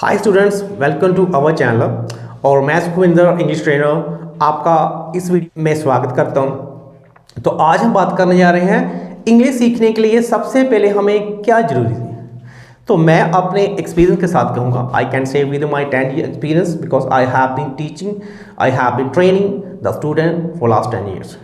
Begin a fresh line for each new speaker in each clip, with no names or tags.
Hi students, welcome to our channel. और मैं Sukhvinder English trainer आपका इस वीडियो में स्वागत करता हूं। तो आज हम बात करने जा रहे हैं इंग्लिश सीखने के लिए सबसे पहले हमें क्या जरूरी है। तो मैं अपने एक्सपीरियंस के साथ कहूँगा, I can say with my 10 year experience because I have been teaching, I have been training the student for last 10 years।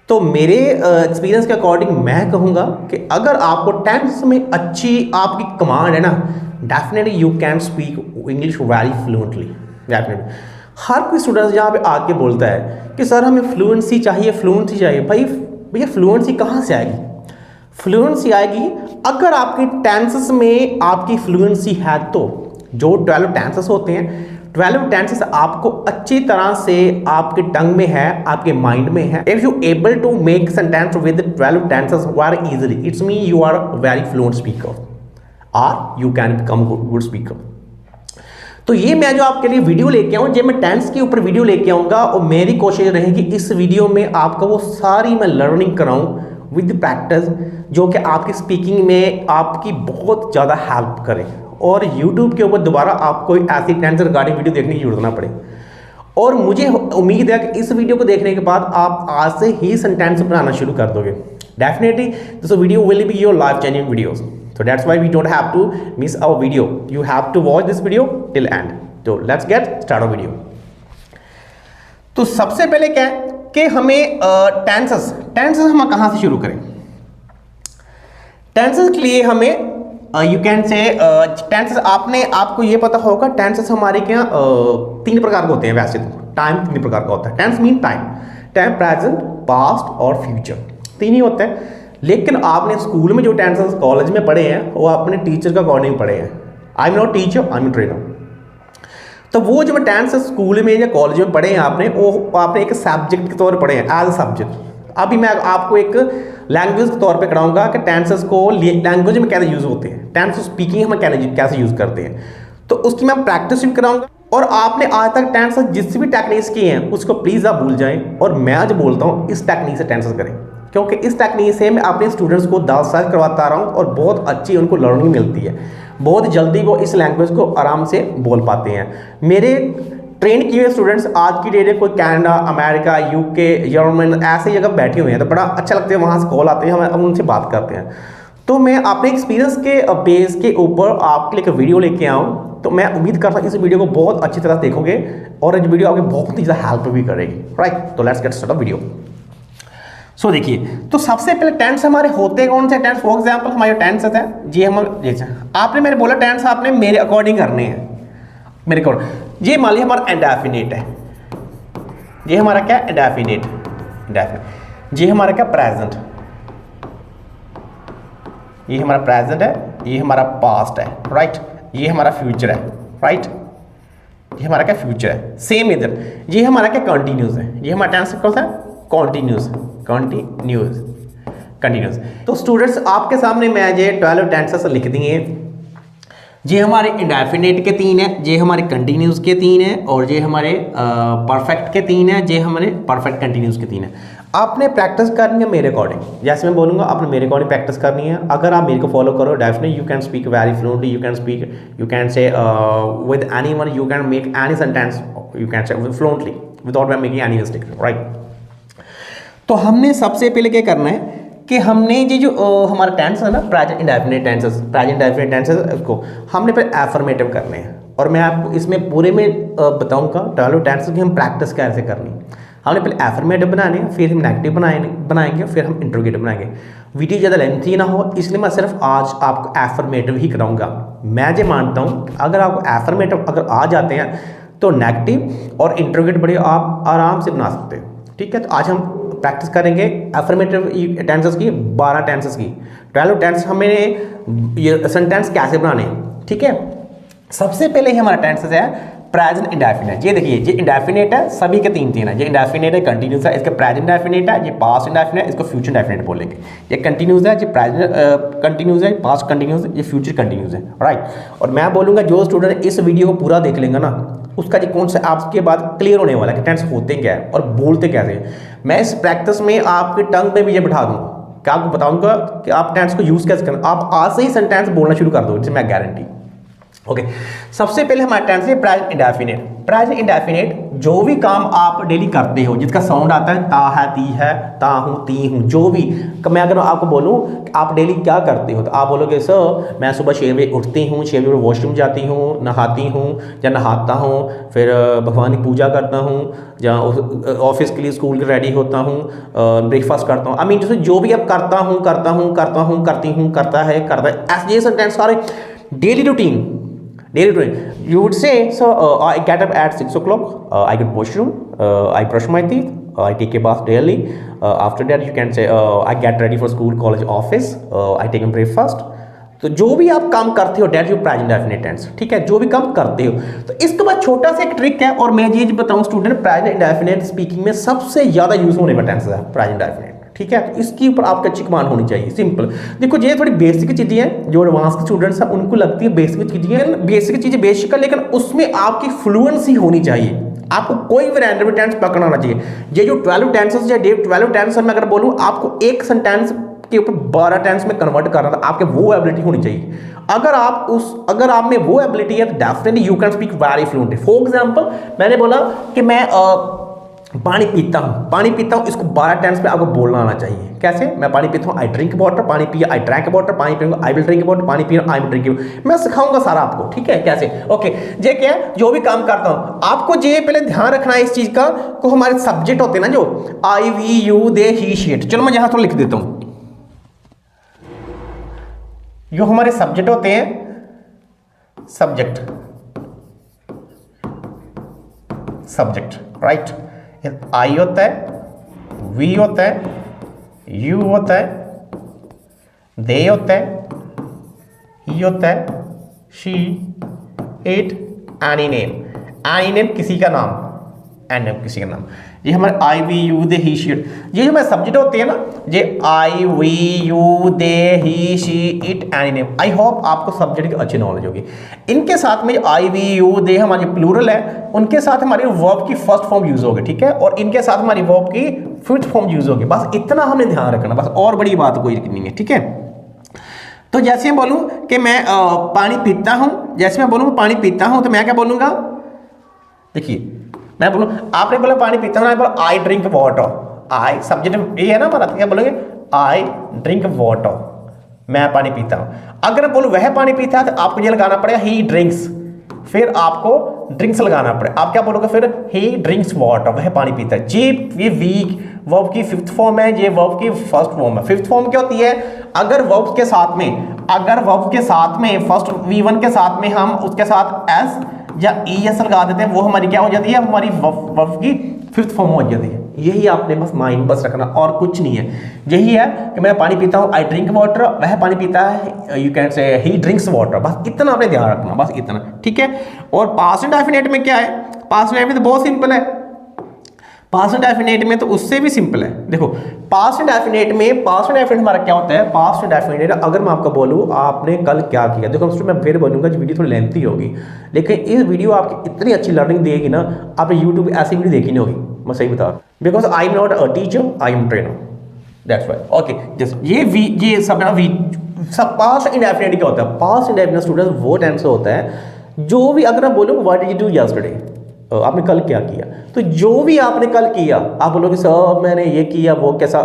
तो मेरे एक्सपीरियंस के अकॉर्डिंग मैं कहूँगा कि अगर आपको 10th में अच्छी आपकी कमांड है ना, definitely you can speak English very fluently. Definitely हर कोई स्टूडेंट यहाँ पे आके बोलता है कि सर हमें फ्लुएंसी चाहिए, फ्लुएंसी चाहिए। भाई भैया फ्लुएंसी कहाँ से आएगी? फ्लुएंसी आएगी अगर आपके टेंसेस में आपकी फ्लुएंसी है। तो जो 12 टेंसेस होते हैं, 12 टेंसेस आपको अच्छी तरह से आपके टंग में है, आपके माइंड में है। If you able to make sentence with 12 tenses very easily, it's mean you are very fluent speaker और you can become good speaker. तो ये मैं जो आपके लिए वीडियो लेके आऊँ, जब मैं टेंस के ऊपर वीडियो लेके आऊँगा और मेरी कोशिश रहेगी इस वीडियो में आपका वो सारी मैं लर्निंग कराऊँ विद प्रैक्टिस, जो कि आपकी स्पीकिंग में आपकी बहुत ज़्यादा हेल्प करे और यूट्यूब के ऊपर दोबारा आपको ऐसी टेंस रिगार्डिंग वीडियो देखने की जरूरत ना पड़े। और मुझे उम्मीद है कि इस वीडियो को देखने के बाद आप आज से ही सेंटेंस बनाना शुरू कर दोगे। Definitely this video will be your life changing videos. So that's why we don't have to miss our video. You have to watch this video till end. So let's get start our video. तो सबसे पहले क्या है कि हमें tenses हम कहाँ से शुरू करें। टेंसेस के लिए हमें यू कैन से टेंसेस आपको ये पता होगा, टेंसेस हमारे क्या 3 प्रकार के होते हैं। वैसे तो टाइम 3 प्रकार का होता है। Tens mean time, present, past और फ्यूचर, 3 ही होते हैं। लेकिन आपने स्कूल में जो टेंसेस कॉलेज में पढ़े हैं वो अपने टीचर के अकॉर्डिंग पढ़े हैं। I am not teacher, I am trainer. तो वो जो टेंसेस स्कूल में या कॉलेज में पढ़े हैं आपने, वो आपने एक सब्जेक्ट के तौर पर पढ़े हैं, एज अ सब्जेक्ट। अभी मैं आपको एक लैंग्वेज के तौर पे कराऊंगा कि टेंसेस को लैंग्वेज में कैसे यूज़ होते हैं, टेंस स्पीकिंग हम कैसे यूज़ करते हैं। तो उसकी मैं प्रैक्टिस भी कराऊंगा। और आपने आज तक टेंसेस जिस भी टेक्निक्स किए हैं उसको प्लीज़ आप भूल जाएं और मैं आज बोलता हूँ इस टेक्निक से टेंसेस करें, क्योंकि इस टेक्निक से मैं अपने स्टूडेंट्स को 10 साल करवाता रहा हूँ और बहुत अच्छी उनको लर्निंग मिलती है। बहुत जल्दी वो इस लैंग्वेज को आराम से बोल पाते हैं। मेरे ट्रेन किए हुए स्टूडेंट्स आज की डेट में कोई कनाडा, अमेरिका, यूके, जर्मन ऐसे जगह बैठे हुए हैं, तो बड़ा अच्छा लगता है, वहाँ से कॉल आते हैं, हम उनसे बात करते हैं। तो मैं अपने एक्सपीरियंस के बेस के ऊपर आपके लिए एक वीडियो लेके आऊँ। तो मैं उम्मीद करता हूँ इस वीडियो को बहुत अच्छी तरह देखोगे और इस वीडियो आपकी बहुत ही ज़्यादा हेल्प भी करेगी। राइट, तो लेट्स गेट स्टार्ट वीडियो। सो देखिए, तो सबसे पहले टेंस हमारे होते कौन से टेंस। फॉर एग्जांपल हमारे टेंस है जी, हम जैसे आपने मेरे बोला टेंस आपने मेरे अकॉर्डिंग करने हैं, मेरे अकॉर्डिंग। ये मान लिया हमारा इंडेफिनिट है, ये हमारा क्या इंडेफिनिट, ये हमारा क्या प्रेजेंट, ये हमारा प्रेजेंट है, ये हमारा पास्ट है, राइट, ये हमारा फ्यूचर है, राइट, ये हमारा क्या फ्यूचर है। सेम इधर ये हमारा क्या कंटिन्यूस है, ये हमारा टेंस कौन सा कंटिन्यूस, कंटिन्यूस। तो स्टूडेंट्स आपके सामने मैं ये 12 टेंसेस लिख दिए। ये हमारे इंडेफिनिट के 3 है, ये हमारे कंटिन्यूस के 3 है और ये हमारे परफेक्ट के 3 है, ये हमारे परफेक्ट कंटिन्यूस के 3 है। आपने प्रैक्टिस करनी है मेरे अकॉर्डिंग, जैसे मैं बोलूँगा आपने मेरे अकॉर्डिंग प्रैक्टिस करनी है। अगर आप मेरे को फॉलो करो, definitely you can speak very fluently, you can speak, you can say with anyone, you can make any sentence, you can से fluently without making any mistake, right. तो हमने सबसे पहले क्या करना है कि हमने ये जो हमारा टेंस है ना, प्रेजेंट इंडेफिनिट टेंसेस को हमने फिर एफर्मेटिव करने हैं। और मैं आपको इसमें पूरे में बताऊंगा 12 टेंसेस की हम प्रैक्टिस कैसे करनी। हमने पहले एफर्मेटिव बनाने हैं, फिर हम नेगेटिव बनाएंगे, फिर हम इंट्रोगेटिव बनाएंगे। वीडियो ज़्यादा लेंथी ना हो इसलिए मैं सिर्फ आज आपको एफर्मेटिव ही कराऊंगा। मैं ये मानता हूँ अगर आपको एफर्मेटिव अगर आ जाते हैं तो नेगेटिव और इंट्रोगेटिव बड़े आप आराम से बना सकते हैं। ठीक है, तो आज हम प्रैक्टिस करेंगे एफर्मेटिव टेंसेस की, 12 टेंसेस की, 12 टेंस हमें ये सेंटेंस कैसे बनाने हैं। ठीक है, सबसे पहले ही हमारा टेंसेस है प्रेजेंट इंडेफिनिट। ये देखिए, ये इंडेफिनिट है, सभी के 3 है। ये इंडेफिनिट है, कंटिन्यूस है, इसका प्रेजेंट इंडेफिनिट है, ये पास्ट इंडेफिनिट है, इसको फ्यूचर इंडेफिनिट बोलेंगे। ये कंटिन्यूस है, ये प्रेजेंट कंटिन्यूस है, पास्ट कंटिन्यूस है, ये फ्यूचर कंटिन्यूस है, राइट। और मैं बोलूँगा जो स्टूडेंट इस वीडियो को पूरा देख लेंगे ना, उसका जो कौन सा आपके बाद क्लियर होने वाला है कि टेंस होते क्या है और बोलते कैसे हैं। मैं इस प्रैक्टिस में आपके टंग में भी ये बिठा दूंगा कि आपको बताऊंगा कि आप टेंस को यूज़ कैसे करना। आप आज से ही सेंटेंस बोलना शुरू कर दो, जिससे मैं गारंटी। ओके सबसे पहले हमारा टेंस है प्रेजेंट इंडेफिनिट। प्रेजेंट इंडेफिनिट जो भी काम आप डेली करते हो जिसका साउंड आता है ता है, ती है, ता हूँ, ती हूँ, जो भी मैं अगर आपको बोलूँ आप डेली क्या करते हो तो आप बोलोगे सर मैं सुबह 6 बजे उठती हूँ, 6 बजे वॉशरूम जाती हूँ, नहाती हूँ या नहाता हूँ, फिर भगवान की पूजा करता हूँ या ऑफिस के लिए स्कूल के रेडी होता हूँ, ब्रेकफास्ट करता हूँ। आई मीन जैसे जो भी आप करता हूँ, करती हूँ, करता है, ऐसे ये सेंटेंस सारे daily routine. Daily routine. You would say, so I get up at 6 o'clock. I get washroom. I brush my teeth. I take a bath daily. After that, you can say I get ready for school, college, office. I take a breakfast. तो जो भी आप काम करते हो that you present definite tense, ठीक है, जो भी काम करते हो। तो इसके बाद छोटा सा एक ट्रिक है और मैं ये बताऊं स्टूडेंट, प्रेजेंट डेफिनेट स्पीकिंग में सबसे ज्यादा यूज होने वाला टेंस है प्रेजेंट डेफिनेट, ठीक है। तो इसके ऊपर आपका अच्छी कमांड होनी चाहिए। सिंपल देखो ये थोड़ी बेसिक चीजें हैं, जो एडवांस के स्टूडेंट्स हैं उनको लगती है बेसिक चीजें, बेसिक चीजें बेसिक है, लेकिन उसमें आपकी फ्लुएंसी होनी चाहिए। आपको कोई भी रैंडम टेंस पकड़ना आना चाहिए। ये जो 12 टेंसेस या 12 टेंस मैं अगर बोलूं आपको एक सेंटेंस के ऊपर 12 टेंस में कन्वर्ट करना था, आपके वो एबिलिटी होनी चाहिए। अगर आप में वो एबिलिटी है तो definitely you can speak very fluently. For example मैंने बोला कि मैं पानी पीता हूँ, इसको 12 टेंस पे आपको बोलना आना चाहिए। कैसे? मैं पानी पीता हूँ, आई ड्रिंक वाटर, पानी पिया, आई ड्रैंक वाटर, पानी पीऊंगा, आई विल ड्रिंक वाटर, पानी पिया, आई विल ड्रिंक। मैं सिखाऊंगा सारा आपको, ठीक है, कैसे। ओके ये क्या है, जो भी काम करता हूँ आपको ये पहले ध्यान रखना है इस चीज का, को हमारे सब्जेक्ट होते हैं ना, जो I, we, you, they, he, she, it. चलो मैं यहां थोड़ा लिख देता हूं, जो हमारे सब्जेक्ट होते हैं, सब्जेक्ट राइट। आई होता है, वी होता है, यू होता है, दे होता है, ही होता है, शी, इट, एनी नेम किसी का नाम, एनी नेम किसी का नाम। ये हमारे I, we, you, they, he, she, it, ये जो हमारे सब्जेक्ट होते हैं ना, ये I, we, you, they, he, she, it, any name. I hope आपको सब्जेक्ट की अच्छी नॉलेज होगी। इनके साथ में आई, वी, यू, दे हमारी प्लूरल है, उनके साथ हमारी वर्ब की फर्स्ट फॉर्म यूज होगी, ठीक है, और इनके साथ हमारी वर्ब की फिफ्थ फॉर्म यूज होगी। बस इतना हमने ध्यान रखना, बस और बड़ी बात कोई नहीं है, ठीक है। तो जैसे मैं बोलूं कि मैं पानी पीता हूं, जैसे मैं बोलूं पानी पीता हूं, तो मैं क्या बोलूंगा, देखिए मैं बोलूं, आपने बोला पानी पीता हूं, बोला I drink water. I subject ये है ना हमारा, क्या बोलोगे, आई ड्रिंक वाटर, मैं पानी पीता हूं। अगर बोलो वह पानी पीता है तो आपको ये लगाना पड़ेगा ही ड्रिंक्स, फिर आपको ड्रिंक्स लगाना पड़ेगा। आप क्या बोलोगे फिर, ही ड्रिंक्स वाटर, वह पानी पीता है। ये वीक वर्ब की फिफ्थ फॉर्म है, ये वर्ब की फर्स्ट फॉर्म है। फिफ्थ फॉर्म क्या होती है, अगर वर्ब के साथ में फर्स्ट V1 के साथ में हम उसके साथ एस या ES लगा देते हैं, वो हमारी क्या हो जाती है, हमारी वर्ब की फिफ्थ फॉर्म हो जाती है। यही आपने बस माइंड बस रखना और कुछ नहीं है। यही है कि मैं पानी पीता हूँ, आई ड्रिंक वाटर, वह पानी पीता है, यू कैन से ही ड्रिंक्स वाटर। बस इतना आपने ध्यान रखना, बस इतना, ठीक है। और पास्ट इंडेफिनिट में क्या है, पास्ट इंडेफिनिट तो बहुत सिंपल है। पास्ट इंडेफिनिट में तो उससे भी सिंपल है। देखो पास्ट इंडेफिनिट हमारा क्या होता है, पास्ट इंडेफिनिट अगर मैं आपको बोलूँ आपने कल क्या किया, देखो मैं फिर बोलूँगा वीडियो थोड़ी लेंथी होगी, लेकिन इस वीडियो आपकी इतनी अच्छी लर्निंग देगी ना, आपने यूट्यूब ऐसी वीडियो देखी नहीं होगी, मैं सही बता रहा हूँ। Because I am not a teacher, I am trainer, that's why. Okay just ये सब ना पास्ट इंडेफिनिट क्या होता है, पास्ट इंडेफिनिट स्टूडेंट्स वो टेंस होता है जो भी, अगर मैं बोलूँ what did you do yesterday, आपने कल क्या किया, तो जो भी आपने कल किया आप बोलोगे सर मैंने ये किया, वो कैसा,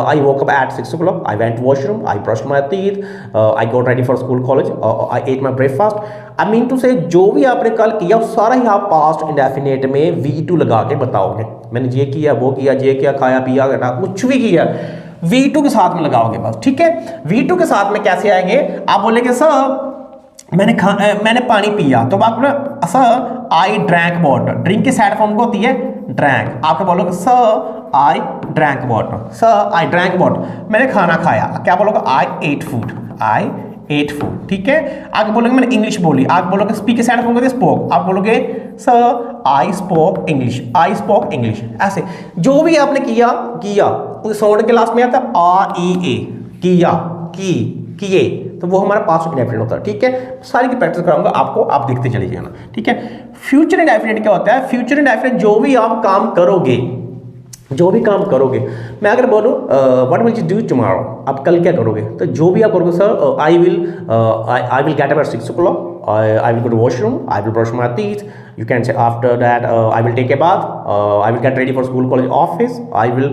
I woke up at 6 o'clock, I went washroom, I brushed my teeth, I got ready for school college, I ate my breakfast. I mean to say जो भी आपने कल किया सारा ही आप पास्ट इंडेफिनिट में V2 लगा के बताओगे। मैंने ये किया, वो किया, ये किया, खाया पिया, कुछ भी किया, V2 के साथ में लगाओगे बस, ठीक है। V2 के साथ में कैसे आएंगे, आप बोलेंगे सर मैंने पानी पिया, तो आप sir I drank water, drink की सैड फॉर्म को होती है ड्रैंक, आप बोलोगे sir I drank water, sir I drank water. मैंने खाना खाया, क्या बोलोगे, आई एट फूड, आई एट फूड, ठीक है। आगे बोलोगे मैंने इंग्लिश बोली, आप बोलोगे स्पीक की सैड फॉर्म को स्पोक, आप बोलोगे sir I spoke English, I spoke English. ऐसे जो भी आपने किया साउंड के लास्ट में आता है आ ई ए, किया, किए, तो वो हमारा पास्ट इंडेफिनिट होता है, ठीक है। सारी की प्रैक्टिस कराऊंगा आपको, आप देखते चले जाना, ठीक है। फ्यूचर इंडेफिनिट क्या होता है, फ्यूचर इंडेफिनिट जो भी आप काम करोगे, मैं अगर बोलूँ what will you do tomorrow, आप कल क्या करोगे, तो जो भी आप करोगे sir I will get up at 6 o'clock, I will go to washroom, I will brush my teeth. You can say after that I will take a bath, I will get ready for school, college, office, I will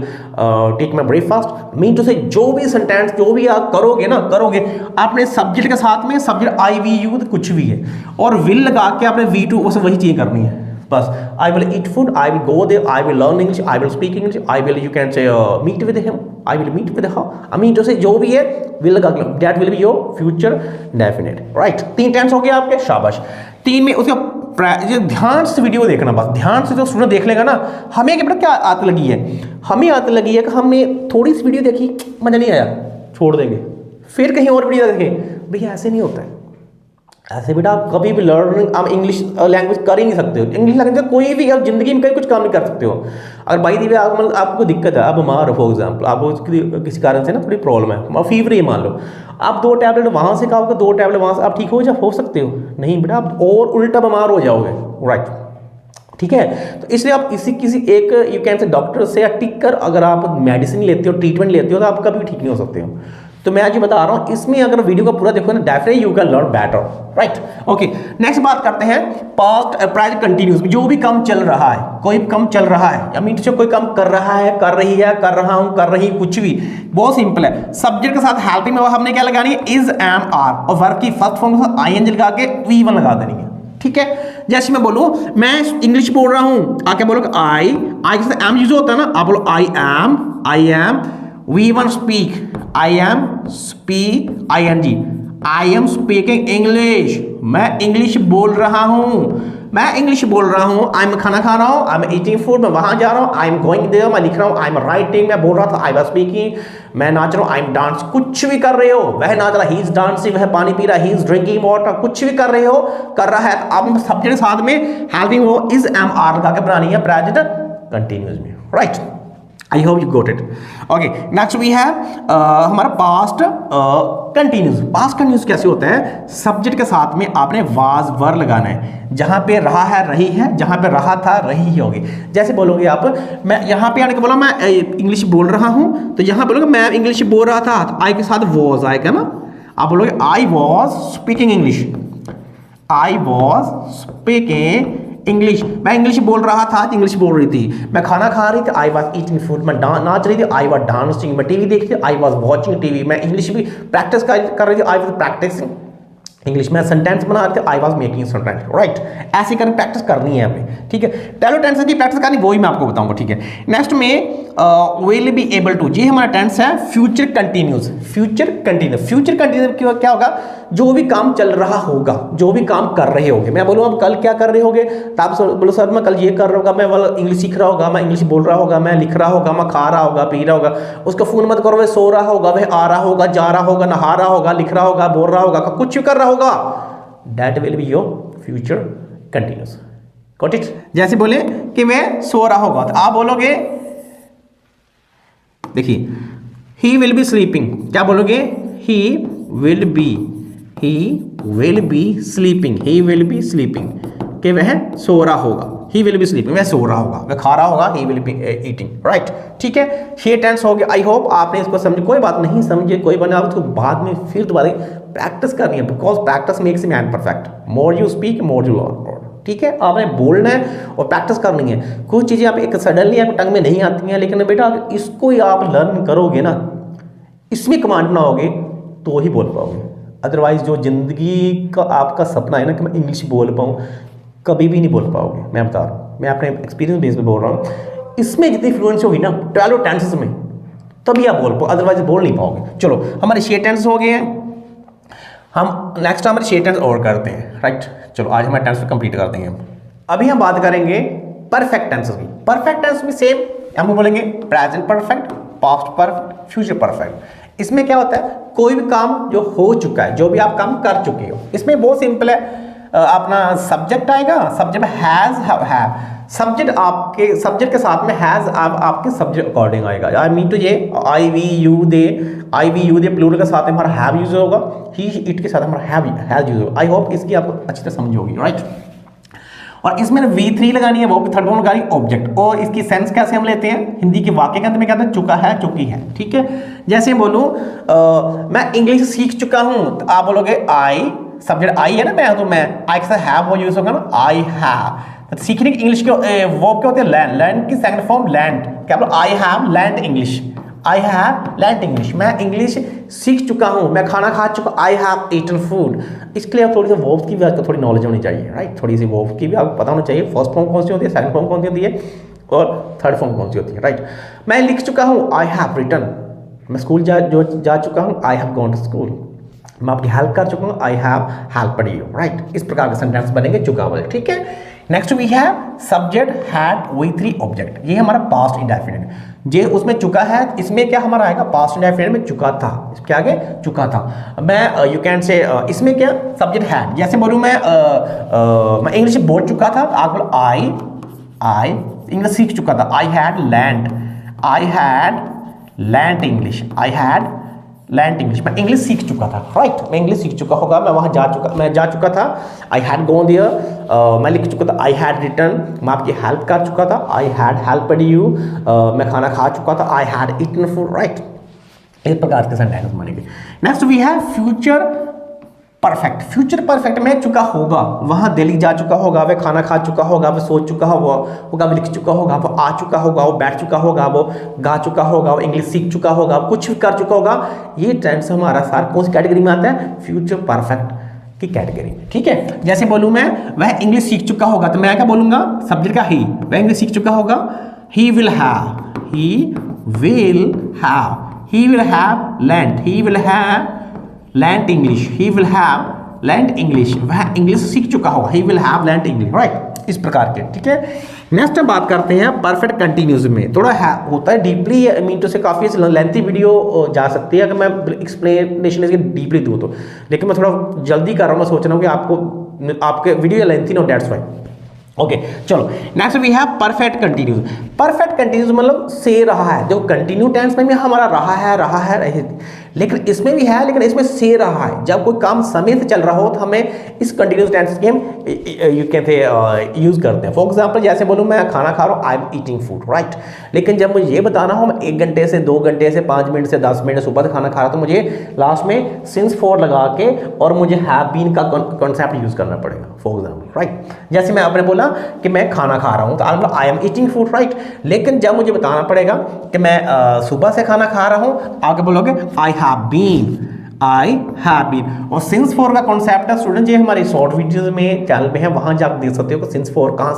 take my breakfast. Mean to say जो भी sentence जो भी आप करोगे ना करोगे आपने subject के साथ में सब्जेक्ट आई वी यू कुछ भी है और विल लगा के आपने वी टू वही चीज़ करनी है बस. I will eat food, I will go there, I will learn English, I will speak English, I will you can say meet with him, I will meet with her. I mean to say जो भी है will लगा के that will be your future definite. Right, 3 tense हो गया आपके, शाबाश. 3 में उसका ध्यान से वीडियो देखना, बस ध्यान से जो स्टूडेंट देख लेगा ना. हमें क्या क्या आदत लगी है, हमें आदत लगी है कि हमने थोड़ी सी वीडियो देखी मजा नहीं आया छोड़ देंगे फिर कहीं और वीडियो देखें. भैया ऐसे नहीं होता है, ऐसे बेटा आप कभी भी लर्निंग आप इंग्लिश लैंग्वेज कर ही नहीं सकते हो. इंग्लिश लैंग्वेज कोई भी आप जिंदगी में कहीं कुछ काम नहीं कर सकते हो. अगर बाई दी आपको दिक्कत है, आप बीमार हो फॉर एग्जाम्पल, आपको किसी कारण से ना थोड़ी प्रॉब्लम है, फीवर ही मान लो, आप 2 टैबलेट वहाँ से खाओगे 2 टैबलेट वहाँ से आप ठीक हो सकते हो? नहीं बेटा, आप और उल्टा बीमार हो जाओगे. राइट, ठीक है. तो इसलिए आप किसी एक यू कैन से डॉक्टर से या टिक कर अगर आप मेडिसिन लेते हो, ट्रीटमेंट लेते हो, तो आप कभी ठीक नहीं हो सकते हो. तो मैं आज ये बता रहा हूँ, इसमें अगर वीडियो का पूरा देखो ना definitely you can learn better. Right, okay. Next बात करते हैं पास्ट प्रेजेंट कंटिन्यूअस. जो भी काम चल रहा है, कोई काम चल रहा है या मीन से कोई काम कर रहा है, कर रही है, कर रहा हूँ, कर रही, कुछ भी बहुत सिंपल है. सब्जेक्ट के साथ हेल्पिंग में हमने क्या लगानी है, इज, एम, आर, और वर्ब की फर्स्ट फॉर्म के साथ आईएनजी लगा के वी1 लगा देनी है. ठीक है, जैसे मैं बोलूँ मैं इंग्लिश बोल रहा हूँ, आके बोलोगे आई के साथ एम यूज होता है ना, आप बोलो I am V1 speak, I am speak, ING, I am speaking English, मैं इंग्लिश बोल रहा हूँ, मैं इंग्लिश बोल रहा हूँ. आई एम खाना खा रहा हूँ, आई एम ईटिंग फूड, मैं वहाँ जा रहा हूँ, आई एम गोइंग देयर, मैं लिख रहा हूँ, आई एम राइटिंग, मैं बोल रहा था, आई वाज स्पीकिंग, मैं नाच रहा हूँ, आई एम डांस. कुछ भी कर रहे हो, वह नाच रहा, ही इज डांसिंग, वह पानी पी रहा, ही इज ड्रिंकिंग वाटर, कुछ भी कर रहे हो, कर रहा है. तो आप सब्जेक्ट के साथ में हेल्पिंग हो इज, एम, आर लगा के बनानी है प्रेजेंट कंटिन्यूअस में. Right, I hope you got it. Okay, next we have हमारा past continuous. Past continuous कैसे होता है, सब्जेक्ट के साथ में आपने was वर लगाना है. जहाँ पे रहा है रही है, जहाँ पे रहा था रही ही होगी. जैसे बोलोगे आप, मैं यहाँ पे आने के बोला मैं इंग्लिश बोल रहा हूँ, तो यहाँ बोलोगे मैं इंग्लिश बोल रहा था, तो आई के साथ was आएगा ना. आप बोलोगे I was speaking English, I was speaking English, मैं इंग्लिश बोल रहा था, इंग्लिश बोल रही थी. मैं खाना खा रही थी, आई वॉज ईटिंग फूड. मैं नाच रही थी, आई वॉज डांसिंग. मैं टीवी देख रही थी, आई वॉज वॉचिंग टीवी. मैं इंग्लिश भी प्रैक्टिस कर रही थी, आई वॉज प्रैक्टिसिंग इंग्लिश. में सेंटेंस बना रहे थे, I was making sentence. Right, ऐसे करके प्रैक्टिस करनी है आपने. ठीक है, टेलो टेंस की प्रैक्टिस करनी, वही मैं आपको बताऊंगा. ठीक है, नेक्स्ट में विल बी एबल टू. ये हमारा टेंस है future continuous. Future continuous, future continuous क्या होगा, जो भी काम चल रहा होगा, जो भी काम कर रहे होगे. मैं बोलूँ आप कल क्या कर रहे होगे, तो आप बोलो सर मैं कल ये कर रहा होगा, मैं वाला इंग्लिश सीख रहा होगा, मैं इंग्लिश बोल रहा होगा, मैं लिख रहा होगा, मैं खा रहा होगा, पी रहा होगा. उसका फोन मत करो, वह सो रहा होगा, वह आ रहा होगा, जा रहा होगा, नहा रहा होगा, लिख रहा होगा, बोल रहा होगा, कुछ कर रहा होगा. That will be your future continuous. Got it. जैसे बोले कि मैं सो रहा होगा, तो आप बोलोगे, देखिए ही विल बी स्लीपिंग. क्या बोलोगे, he will be sleeping, he will be sleeping, कि वह सो रहा होगा. ही विल बी स्लीपिंग, वह सो रहा होगा, वह खा रहा होगा, he will be eating. Right, ठीक है, ये टेंस हो गया. आई होप आपने इसको समझे. कोई बात नहीं समझे, कोई बना उसको बाद में फिर दोबारा प्रैक्टिस करनी है, because practice makes a man perfect. More you speak more you learn. ठीक है, आपने बोलना है और प्रैक्टिस करनी है. कुछ चीज़ें आप एक सडनली आपको टंग में नहीं आती हैं, लेकिन बेटा इसको ही आप लर्न करोगे ना, इसमें कमांड ना होगे तो ही बोल पाओगे. अदरवाइज जो ज़िंदगी का आपका सपना है ना कि मैं इंग्लिश बोल पाऊँ, कभी भी नहीं बोल पाओगे. मैं बता रहा हूँ, मैं अपने एक्सपीरियंस बेस पे बोल रहा हूँ. इसमें जितनी फ्लुएंसी होगी ना 12 टेंसेस में, तभी आप बोल पाओ, अदरवाइज बोल नहीं पाओगे. चलो हमारे 6 टेंसेस हो गए हैं. हम नेक्स्ट हमारे 6 टेंस और करते हैं. राइट, चलो आज हमारे टेंस कंप्लीट कर देंगे. अभी हम बात करेंगे परफेक्ट टेंसेस की. परफेक्ट टेंस भी सेम हम बोलेंगे present perfect, past perfect, future perfect. इसमें क्या होता है, कोई भी काम जो हो चुका है, जो भी आप काम कर चुके हो, इसमें बहुत सिंपल है. अपना सब्जेक्ट आएगा, सब्जेक्ट में हैज, हैव. सब्जेक्ट आपके सब्जेक्ट के साथ में हैज आपके सब्जेक्ट अकॉर्डिंग आएगा. आई मीन टू ये I we you they plural के साथ में हमारा हैव यूज होगा, ही इट के साथ हमारा हैज यूज होगा. आई होप इसकी आपको अच्छी तरह समझ होगी. राइट, और इसमें V3 लगानी है, वो भी थर्ड फॉर्म लगानी ऑब्जेक्ट. और इसकी सेंस कैसे हम लेते हैं, हिंदी के वाक्य के अंदर में कहते हैं चुका है, चुकी है. ठीक है, जैसे बोलूँ मैं इंग्लिश सीख चुका हूँ, तो आप बोलोगे आई सब्जेक्ट आई है ना, मैं तो मैं आई के साथ हैव वो यूज होगा ना, आई हैव। सीखने की इंग्लिश के वर्ब क्या होते हैं, लर्न, लर्न की सेकंड फॉर्म लर्न, क्या बोलो, I have learned English, I have learned English, मैं इंग्लिश सीख चुका हूँ, मैं खाना खा चुका, आई हैव ईटन फूड। इसके लिए आप थोड़ी सी वर्ब्स की भी आपको थोड़ी नॉलेज होनी चाहिए, राइट, थोड़ी सी वर्ब्स की भी आपको पता होना चाहिए, फर्स्ट फॉर्म कौन सी होती है, सेकंड फॉर्म कौन सी होती है और थर्ड फॉर्म कौन सी होती है, राइट। मैं लिख चुका हूँ, आई हैव रिटन, मैं स्कूल जा चुका हूँ, I have gone to school, मैं आपकी हेल्प कर चुका हूँ, I have helped you, right. इस प्रकार के सेंटेंस बनेंगे चुका वाले, ठीक है। Next we have subject had V three object, ये हमारा पास्ट इंडेफिनिट, ये उसमें चुका है, इसमें क्या हमारा आएगा, पास्ट इंडेफिनिट में चुका था, इसके आगे चुका था। मैं यू कैन से इसमें क्या सब्जेक्ट हैड, जैसे बोलूँ मैं इंग्लिश बोल चुका था, आप बोलो आई इंग्लिश सीख चुका था, I had learned English, I had learned English, मैं इंग्लिश सीख चुका था, राइट, मैं इंग्लिश सीख चुका होगा, मैं वहाँ जा चुका था, आई हैड गॉन देयर, मैं लिख चुका था, आई हैड रिटन, मैं आपकी हेल्प कर चुका था, आई हैड हेल्प्ड यू, मैं खाना खा चुका था, I had eaten food, right. इस प्रकार के सेंटेंस बनेंगे। Next we have future perfect, future perfect में चुका होगा, वहां दिल्ली जा चुका होगा, वह खाना खा चुका होगा, वह सोच चुका होगा, वो लिख चुका होगा, वो आ चुका होगा, वो बैठ चुका होगा, वो गा चुका होगा, वो इंग्लिश सीख चुका होगा, कुछ भी कर चुका होगा। ये टेंस हमारा सार कौन सी कैटेगरी में आता है, फ्यूचर परफेक्ट की कैटेगरी में, ठीक है। जैसे बोलूं मैं वह इंग्लिश सीख चुका होगा, तो मैं क्या बोलूंगा, सब्जेक्ट का ही, वह इंग्लिश सीख चुका होगा, he will have learned English, he will have learned English, वह इंग्लिश सीख चुका होगा, he will have learned English, right, इस प्रकार के, ठीक है। नेक्स्ट हम बात करते हैं परफेक्ट कंटिन्यूस में, थोड़ा होता है डीपली, मीन टू से काफ़ी लेंथी वीडियो जा सकती है अगर मैं एक्सप्लेनेशन इसकी डीपली दूँ तो, लेकिन मैं थोड़ा जल्दी कर रहा हूँ, मैं सोच रहा हूँ कि आपके video lengthy no, that's why. Okay चलो, next we have perfect continuous. Perfect continuous मतलब से रहा है, जो कंटिन्यू टेंस में भी हमारा रहा है, लेकिन इसमें भी है, लेकिन इसमें से रहा है। जब कोई काम समय से चल रहा हो तो हमें इस कंटिन्यूस टेंस की हम यू कैन से यूज करते हैं। फॉर एग्जांपल जैसे बोलूँ मैं खाना खा रहा हूँ, I am eating food, right. लेकिन जब मुझे ये बताना हो मैं 1 घंटे से 2 घंटे से 5 मिनट से 10 मिनट सुबह से खाना खा रहा, तो मुझे लास्ट में सिंस फॉर लगा के और मुझे हैव बीन का कॉन्सेप्ट यूज करना पड़ेगा, फॉर एग्जाम्पल, राइट। जैसे मैं आपने बोला कि मैं खाना खा रहा हूँ, तो I am eating food, right. लेकिन जब मुझे बताना पड़ेगा कि मैं सुबह से खाना खा रहा हूँ, आगे बोलोगे आई हैव बीन। और सिंस फॉर का कॉन्सेप्ट है स्टूडेंट, ये हमारे शॉर्ट वीडियोस में चैनल पे है, वहां जाकर देख सकते हो कि सिंस फॉर कहाँ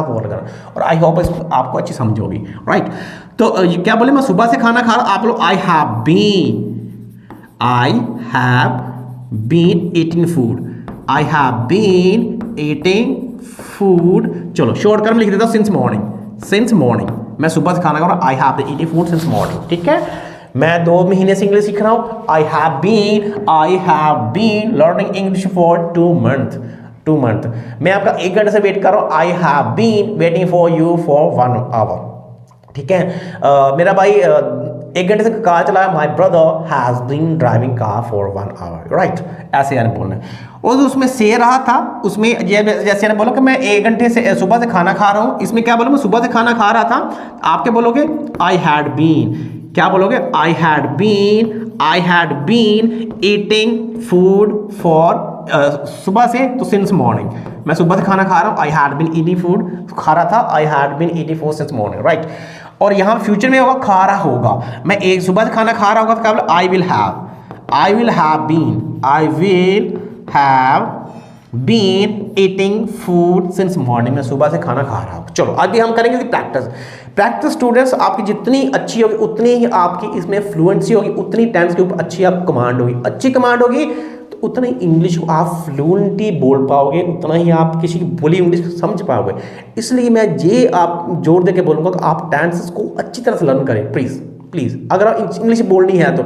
फॉर लगाना, और आई होप इसको आपको अच्छी समझ होगी, राइट। तो क्या बोले, मैं सुबह से खाना खा रहा हूं, आप लोग I have been eating food, चलो शॉर्ट कर में लिख देता हूं सिंस मॉर्निंग, मैं सुबह से खाना खा रहा हूं, I have been eating food since morning, ठीक है। मैं 2 महीने से इंग्लिश सीख रहा हूँ, I have been learning English for 2 month. मैं आपका 1 घंटे से वेट कर रहा हूँ, I have been waiting for you for 1 hour, ठीक है। मेरा भाई 1 घंटे से कार चला है, my brother has been driving car for 1 hour, right. ऐसे यानी बोलना है। और उसमें से रहा था, उसमें जैसे मैंने बोला कि मैं 1 घंटे से सुबह से खाना खा रहा हूँ, इसमें क्या बोलो, मैं सुबह से खाना खा रहा था, आप क्या बोलोगे, आई हैड बीन, क्या बोलोगे, I had been eating food for सुबह से, तो सिंस मॉर्निंग, मैं सुबह से खाना खा रहा हूँ, I had been eating food, खा रहा था, I had been eating food since morning, right. और यहाँ फ्यूचर में होगा खा रहा होगा, मैं एक सुबह से खाना खा रहा होगा, तो क्या बोला, I will have been eating food since morning, मैं सुबह से खाना खा रहा हूँ। चलो अभी हम करेंगे प्रैक्टिस स्टूडेंट्स, आपकी जितनी अच्छी होगी उतनी ही आपकी इसमें फ्लुएंसी होगी, उतनी टाइम्स के ऊपर अच्छी आप कमांड होगी, अच्छी कमांड होगी तो उतना ही इंग्लिश को आप फ्लुएंटली बोल पाओगे, उतना ही आप किसी की बोली इंग्लिश को समझ पाओगे। इसलिए मैं ये आप जोर दे के बोलूँगा कि आप टेंसेस को अच्छी तरह से लर्न करें, प्लीज़। अगर आप इंग्लिश बोलनी है तो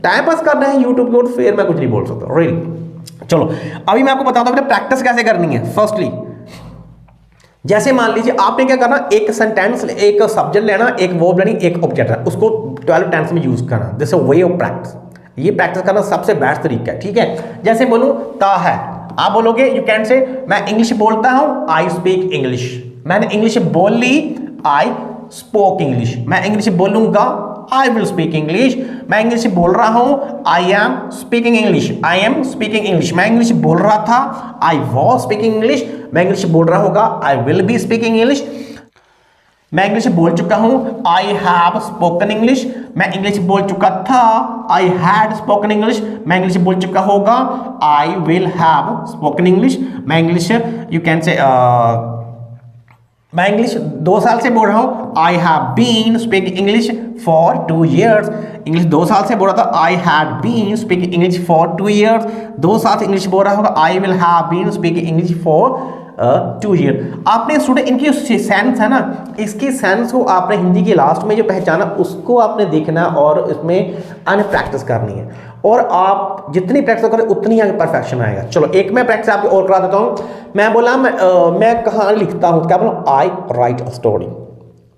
टाइम पास करना है यूट्यूब के ऊपर, फिर मैं कुछ नहीं बोल सकता, रियली। चलो अभी मैं आपको बताता हूँ प्रैक्टिस कैसे करनी है। फर्स्टली जैसे मान लीजिए आपने क्या करना, एक सेंटेंस, एक सब्जेक्ट लेना, एक वर्ब लेनी, एक ऑब्जेक्ट लेना, उसको 12 टेंस में यूज करना, this is way of practice. ये प्रैक्टिस करना सबसे बेस्ट तरीका है, ठीक है। जैसे बोलूं ता है, आप बोलोगे यू कैन से मैं इंग्लिश बोलता हूं, आई स्पीक इंग्लिश। मैंने इंग्लिश बोल ली, आई स्पोक इंग्लिश। मैं इंग्लिश बोलूंगा, आई विल स्पीक इंग्लिश। मैं इंग्लिश बोल रहा हूँ, I am speaking English. I am speaking English. मैं इंग्लिश बोल रहा था, आई वॉज स्पीकिंग इंग्लिश। मैं इंग्लिश बोल रहा होगा, I will be speaking English. मैं इंग्लिश बोल चुका हूं, आई हैव स्पोकन इंग्लिश। मैं इंग्लिश बोल चुका था, आई हैड स्पोकन इंग्लिश। मैं इंग्लिश बोल चुका होगा, I will have spoken English. मैं इंग्लिश यू कैन से मैं इंग्लिश 2 साल से बोल रहा हूँ, I have been speaking English for 2 years। English 2 साल से बोल रहा था, I had been speaking English for 2 years। 2 साल से इंग्लिश बोल रहा होगा, I will have been speaking English for 2 years। आपने स्टूडेंट इनकी सेंस है ना, इसकी सेंस को आपने हिंदी के लास्ट में जो पहचाना उसको आपने देखना और इसमें आने प्रैक्टिस करनी है, और आप जितनी प्रैक्टिस करें उतनी आगे परफेक्शन आएगा। चलो एक मैं प्रैक्टिस आपको और करा देता हूँ। मैं बोला मैं कहानी लिखता हूँ, क्या बोला, आई राइट अ स्टोरी।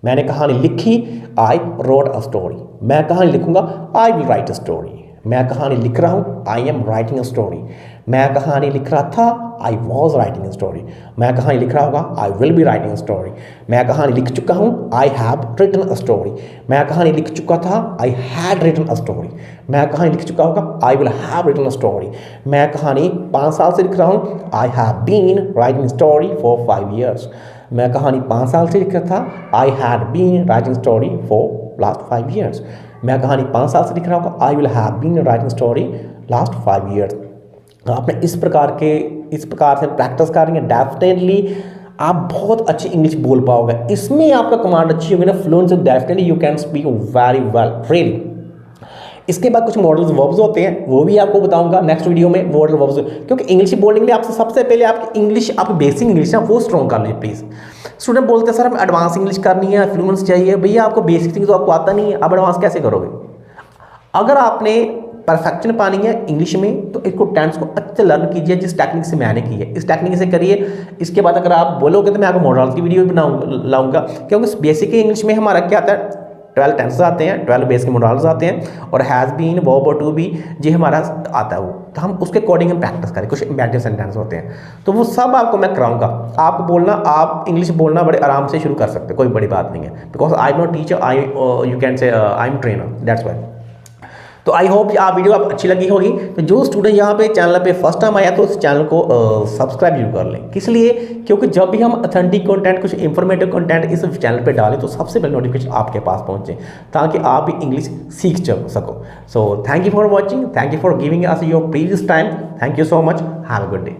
मैंने कहानी लिखी, आई रोट अ स्टोरी। मैं कहानी लिखूंगा, I will write a story. मैं कहानी लिख रहा हूँ, I am writing a story. मैं कहानी लिख रहा था, I was writing a story. मैं कहानी लिख रहा होगा, I will be writing a story. मैं कहानी लिख चुका हूँ, I have written a story. मैं कहानी लिख चुका था, I had written a story. मैं कहानी लिख चुका होगा, I will have written a story. मैं कहानी 5 साल से लिख रहा हूँ, I have been writing story for 5 years। मैं कहानी 5 साल से लिख रहा था, I had been writing story for last 5 years। मैं कहानी 5 साल से लिख रहा होगा, I will have been writing story last 5 years। आपने इस प्रकार से प्रैक्टिस कर रही है, डेफिनेटली आप बहुत अच्छी इंग्लिश बोल पाओगे। इसमें आपका कमांड अच्छी होगी ना, fluency, definitely you can speak very well, really. इसके बाद कुछ मॉडल्स वर्ब्स होते हैं, वो भी आपको बताऊंगा नेक्स्ट वीडियो में, मॉडल वर्ब्स। क्योंकि इंग्लिश बोलने के लिए आपसे सबसे पहले आपकी इंग्लिश, आपकी बेसिक इंग्लिश है वो स्ट्रॉन्ग कर लीजिए प्लीज़। स्टूडेंट बोलते हैं सर हमें एडवांस इंग्लिश करनी है, फ्लुएंस चाहिए। भैया आपको बेसिक थिंग्स तो आपको आता नहीं है, आप एडवांस कैसे करोगे? अगर आपने परफेक्शन पानी है इंग्लिश में तो इसको टेंस को अच्छे से लर्न कीजिए, जिस टेक्निक से मैंने की है इस टेक्निक से करिए। इसके बाद अगर आप बोलोगे तो मैं आपको मॉडल्स की वीडियो भी लाऊंगा, क्योंकि बेसिक इंग्लिश में हमारा क्या आता है, 12 टेंसेस आते हैं, 12 बेस के मॉडल्स आते हैं, और हैज़ बीन, वर्ब और टू बी जी हमारा आता है वो, तो हम उसके अकॉर्डिंग हम प्रैक्टिस करें। कुछ इम्पैक्टिव सेंटेंस होते हैं तो वो सब आपको मैं कराऊंगा। आप बोलना, आप इंग्लिश बोलना बड़े आराम से शुरू कर सकते हैं, कोई बड़ी बात नहीं है, because I am not teacher, I you can से I am trainer, that's why. तो आई होप आप वीडियो आप अच्छी लगी होगी। तो जो स्टूडेंट यहाँ पे चैनल पे फर्स्ट टाइम आया तो इस चैनल को सब्सक्राइब जरूर कर लें। किस लिए? क्योंकि जब भी हम ऑथेंटिक कंटेंट, कुछ इंफॉर्मेटिव कंटेंट इस चैनल पे डालें तो सबसे पहले नोटिफिकेशन आपके पास पहुँचे, ताकि आप भी इंग्लिश सीख सको। So thank you for watching, thank you for giving us your previous time, thank you so much, have a good day.